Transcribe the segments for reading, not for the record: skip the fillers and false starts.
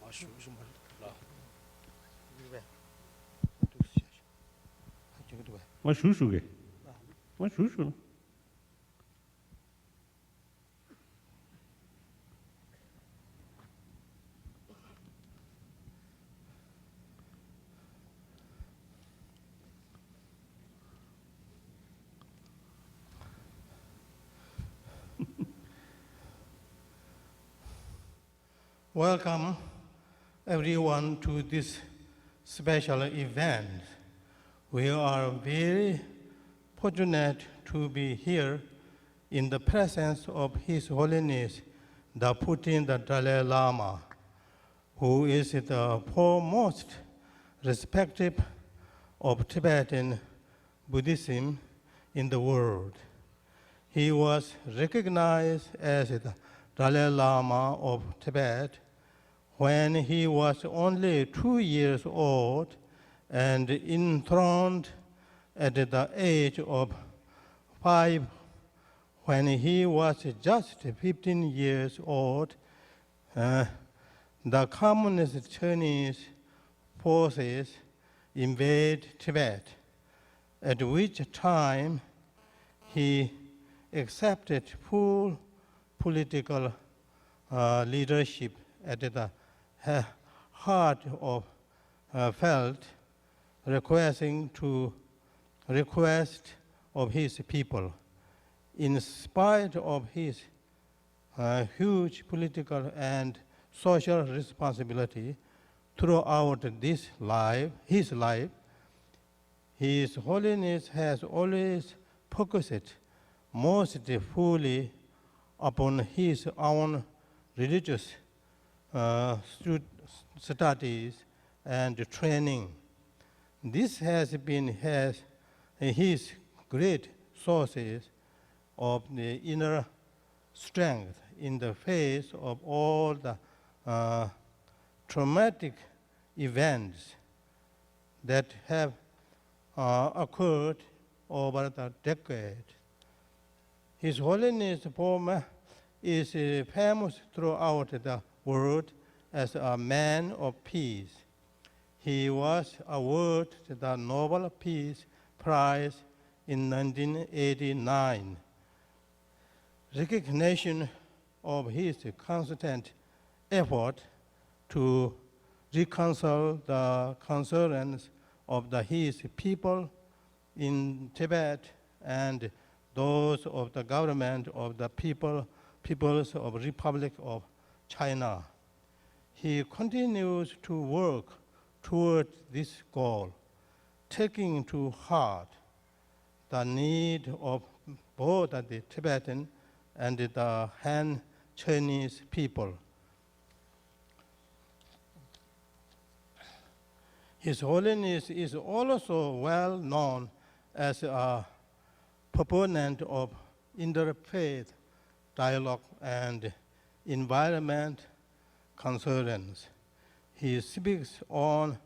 我叔叔给，我叔叔。Welcome everyone to this special event. We are very fortunate to be here in the presence of His Holiness, the the Dalai Lama, who is the foremost respected of Tibetan Buddhism in the world. He was recognized as the Dalai Lama of Tibet when he was only 2 years old and enthroned at the age of 5. When he was just 15 years old, the communist Chinese forces invaded Tibet, at which time he accepted full political leadership at the heartfelt request of his people. In spite of his huge political and social responsibility throughout his life, His Holiness has always focused most fully upon his own religious studies and training. This has been his great sources of the inner strength in the face of all the traumatic events that have occurred over the decade. His Holiness is famous throughout the world as a man of peace. He was awarded the Nobel Peace Prize in 1989. Recognition of his constant effort to reconcile the concerns of his people in Tibet and those of the government of the People's of Republic of China. He continues to work toward this goal, taking to heart the need of both the Tibetan and the Han Chinese people. His Holiness is also well known as a proponent of interfaith dialogue and environment concerns. He speaks on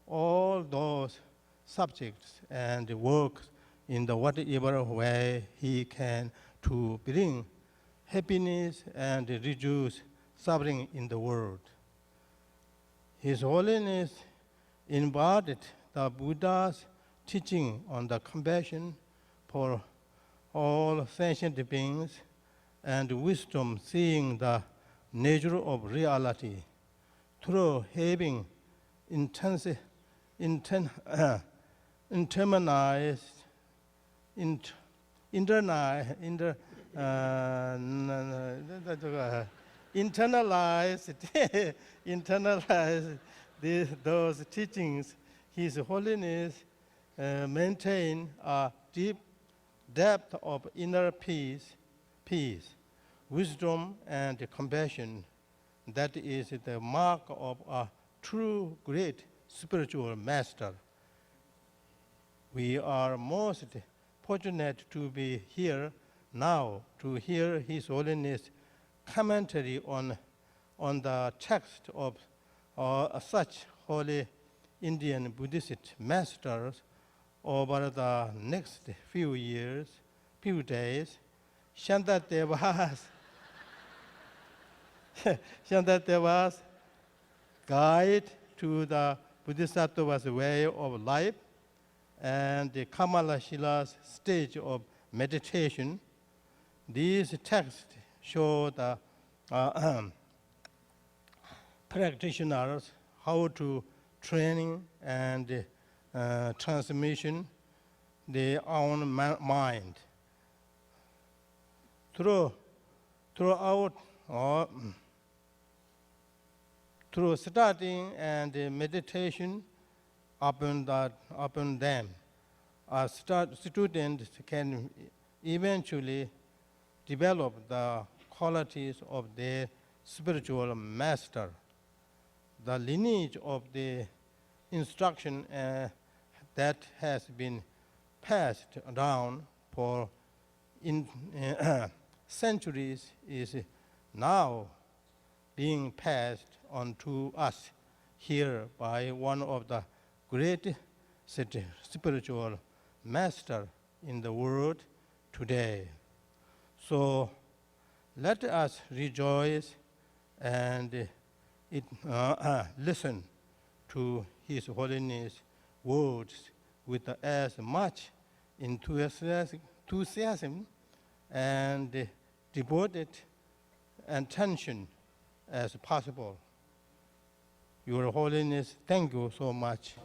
all those subjects and works in the whatever way he can to bring happiness and reduce suffering in the world. His Holiness embodied the Buddha's teaching on the compassion for all sentient beings and wisdom, seeing the nature of reality through having internalized those teachings. His Holiness maintain a deep depth of inner peace, wisdom, and compassion that is the mark of a true great spiritual master. We are most fortunate to be here now to hear His Holiness commentary on the text of such holy Indian Buddhist masters over the next few days. Shantatevas guide to the Bodhisattva's way of life and the Kamala Shila's stage of meditation. These texts show the practitioners how to training and transmission their own mind. Through studying and meditation upon them, a student can eventually develop the qualities of their spiritual master. The lineage of the instruction that has been passed down for centuries is now being passed on to us here by one of the great spiritual masters in the world today. So let us rejoice and listen to His Holiness words with as much enthusiasm and devoted attention as possible. Your Holiness, thank you so much.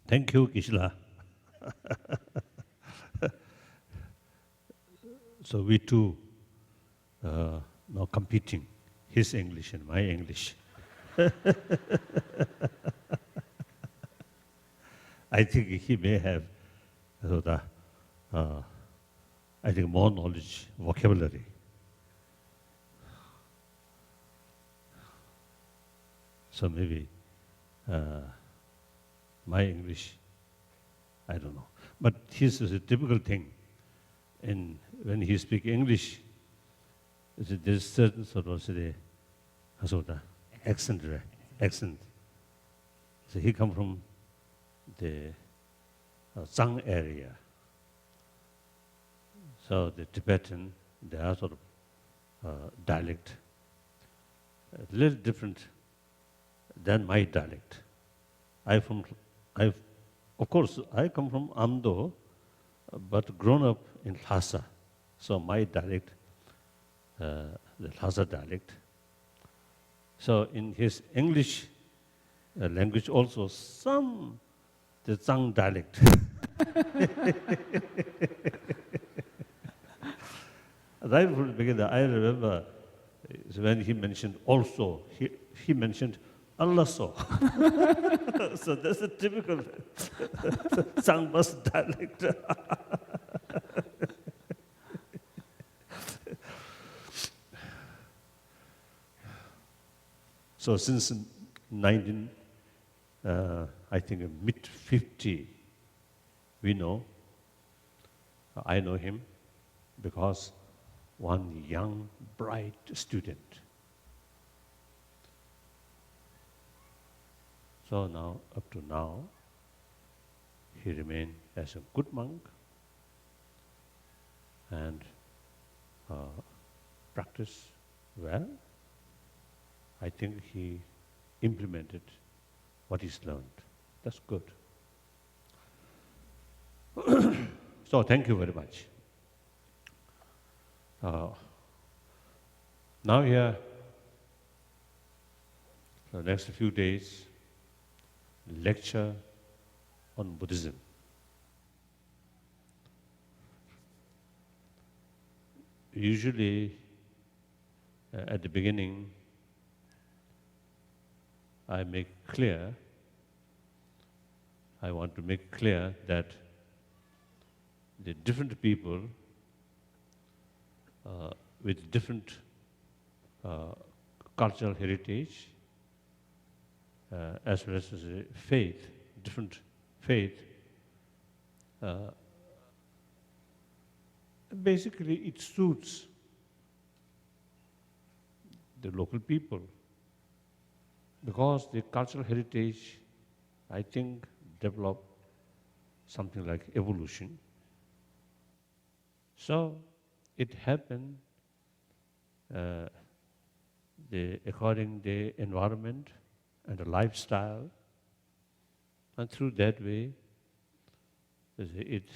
Thank you, Geshe. So we two now competing, his English and my English. I think he may have I think more knowledge, vocabulary. So maybe my English, I don't know. But his is a typical thing. And when he speaks English, there's certain sort of accent. So he comes from the Zhang area. So the Tibetan, they are sort of dialect, a little different than my dialect. Of course, I come from Amdo, but grown up in Lhasa. So my dialect, the Lhasa dialect. So in his English language also, the Zhang dialect. Right from the beginning, I remember when he mentioned also, he mentioned Allah so. So that's a typical Sangbas dialect. So since I think mid-50, I know him because one young, bright student. So now, up to now, he remained as a good monk and practiced well. I think he implemented what he's learned. That's good. So thank you very much. Now here, for the next few days, lecture on Buddhism. Usually, at the beginning, I want to make clear that the different people with different cultural heritage, as well as faith, different faith, basically it suits the local people. because the cultural heritage, I think, developed something like evolution. So it happened according the environment and the lifestyle, and through that way, it's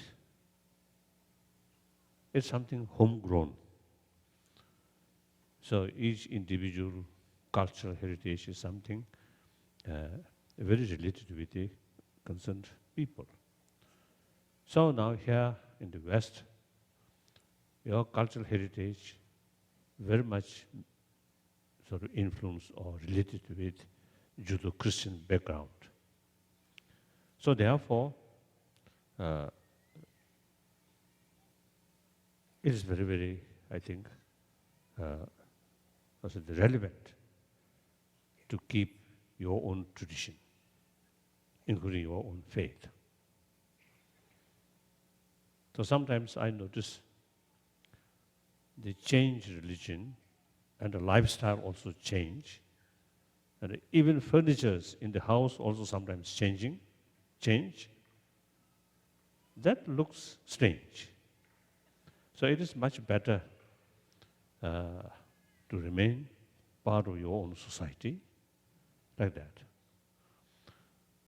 something homegrown. So each individual cultural heritage is something very related with the concerned people. So now here in the West, your cultural heritage very much sort of influenced or related with Judeo-Christian background. So therefore, it is very, very, I think, relevant to keep your own tradition, including your own faith. So sometimes I notice the change religion and the lifestyle also change. And even furnitures in the house also sometimes change. That looks strange. So it is much better to remain part of your own society like that.